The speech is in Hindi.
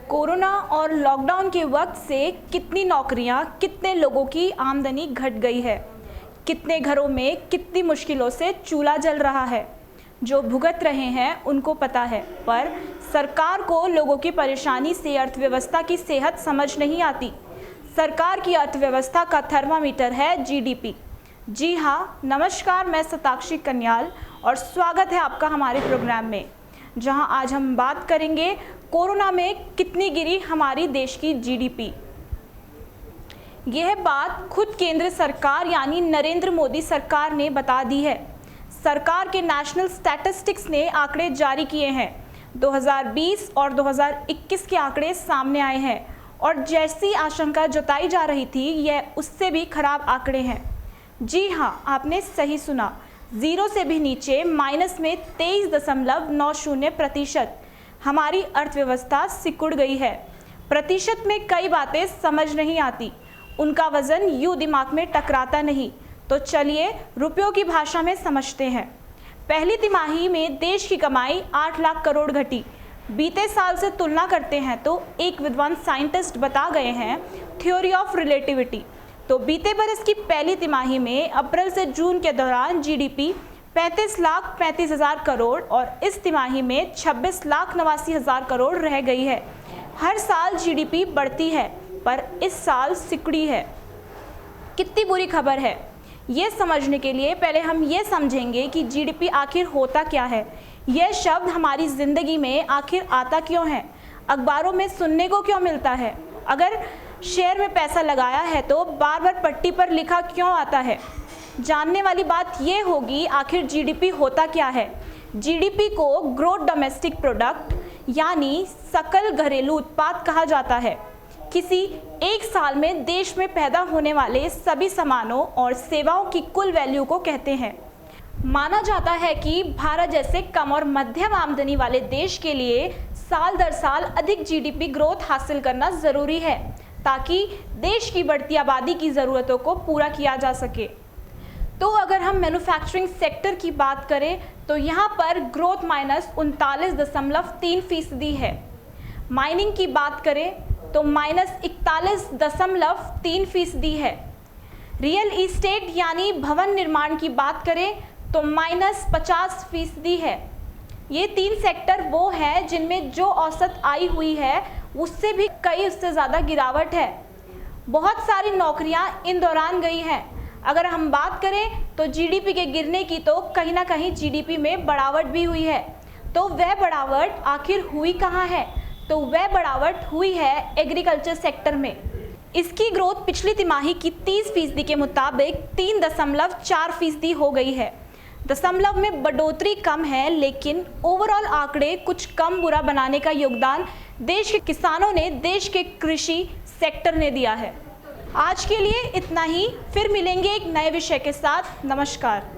कोरोना और लॉकडाउन के वक्त से कितनी नौकरियां, कितने लोगों की आमदनी घट गई है, कितने घरों में कितनी मुश्किलों से चूल्हा जल रहा है। जो भुगत रहे हैं उनको पता है, पर सरकार को लोगों की परेशानी से अर्थव्यवस्था की सेहत समझ नहीं आती। सरकार की अर्थव्यवस्था का थर्मामीटर है जीडीपी। जी हाँ, नमस्कार, मैं सताक्षी कन्याल और स्वागत है आपका हमारे प्रोग्राम में, जहां आज हम बात करेंगे कोरोना में कितनी गिरी हमारी देश की जीडीपी। यह बात खुद केंद्र सरकार यानी नरेंद्र मोदी सरकार ने बता दी है। सरकार के नेशनल स्टैटिस्टिक्स ने आंकड़े जारी किए हैं। 2020 और 2021 के आंकड़े सामने आए हैं और जैसी आशंका जताई जा रही थी, यह उससे भी खराब आंकड़े हैं। जी हाँ, आपने सही सुना, जीरो से भी नीचे, माइनस में 23.90% हमारी अर्थव्यवस्था सिकुड़ गई है। प्रतिशत में कई बातें समझ नहीं आती, उनका वजन यूं दिमाग में टकराता नहीं। तो चलिए रुपयों की भाषा में समझते हैं। पहली तिमाही में देश की कमाई 8 लाख करोड़ घटी। बीते साल से तुलना करते हैं तो एक विद्वान साइंटिस्ट बता गए हैं, थ्योरी ऑफ रिलेटिविटी। तो बीते बरस की पहली तिमाही में अप्रैल से जून के दौरान जीडीपी 35,35,000 करोड़ और इस तिमाही में 26,89,000 करोड़ रह गई है। हर साल जीडीपी बढ़ती है, पर इस साल सिकुड़ी है। कितनी बुरी खबर है। ये समझने के लिए पहले हम ये समझेंगे कि जीडीपी आखिर होता क्या है। यह शब्द हमारी ज़िंदगी में आखिर आता क्यों है, अखबारों में सुनने को क्यों मिलता है। अगर शेयर में पैसा लगाया है तो बार बार पट्टी पर लिखा क्यों आता है। जानने वाली बात यह होगी, आखिर जीडीपी होता क्या है। जीडीपी को ग्रोथ डोमेस्टिक प्रोडक्ट यानी सकल घरेलू उत्पाद कहा जाता है। किसी एक साल में देश में पैदा होने वाले सभी सामानों और सेवाओं की कुल वैल्यू को कहते हैं। माना जाता है कि भारत जैसे कम और मध्यम आमदनी वाले देश के लिए साल दर साल अधिक जीडीपी ग्रोथ हासिल करना ज़रूरी है, ताकि देश की बढ़ती आबादी की ज़रूरतों को पूरा किया जा सके। तो अगर हम मैन्युफैक्चरिंग सेक्टर की बात करें तो यहाँ पर ग्रोथ माइनस 39.3% है। माइनिंग की बात करें तो माइनस 41.3% है। रियल इस्टेट यानी भवन निर्माण की बात करें तो माइनस 50% है। ये तीन सेक्टर वो हैं जिनमें जो औसत आई हुई है उससे भी उससे ज़्यादा गिरावट है। बहुत सारी नौकरियां इन दौरान गई हैं। अगर हम बात करें तो जीडीपी के गिरने की, तो कहीं ना कहीं जीडीपी में बढ़ावट भी हुई है। तो वह बढ़ावट आखिर हुई कहाँ है? तो वह बढ़ावट हुई है एग्रीकल्चर सेक्टर में। इसकी ग्रोथ पिछली तिमाही की 30% के मुताबिक 3.4% हो गई है। दशमलव में बढ़ोतरी कम है, लेकिन ओवरऑल आंकड़े कुछ कम बुरा बनाने का योगदान देश के किसानों ने, देश के कृषि सेक्टर ने दिया है। आज के लिए इतना ही, फिर मिलेंगे एक नए विषय के साथ। नमस्कार।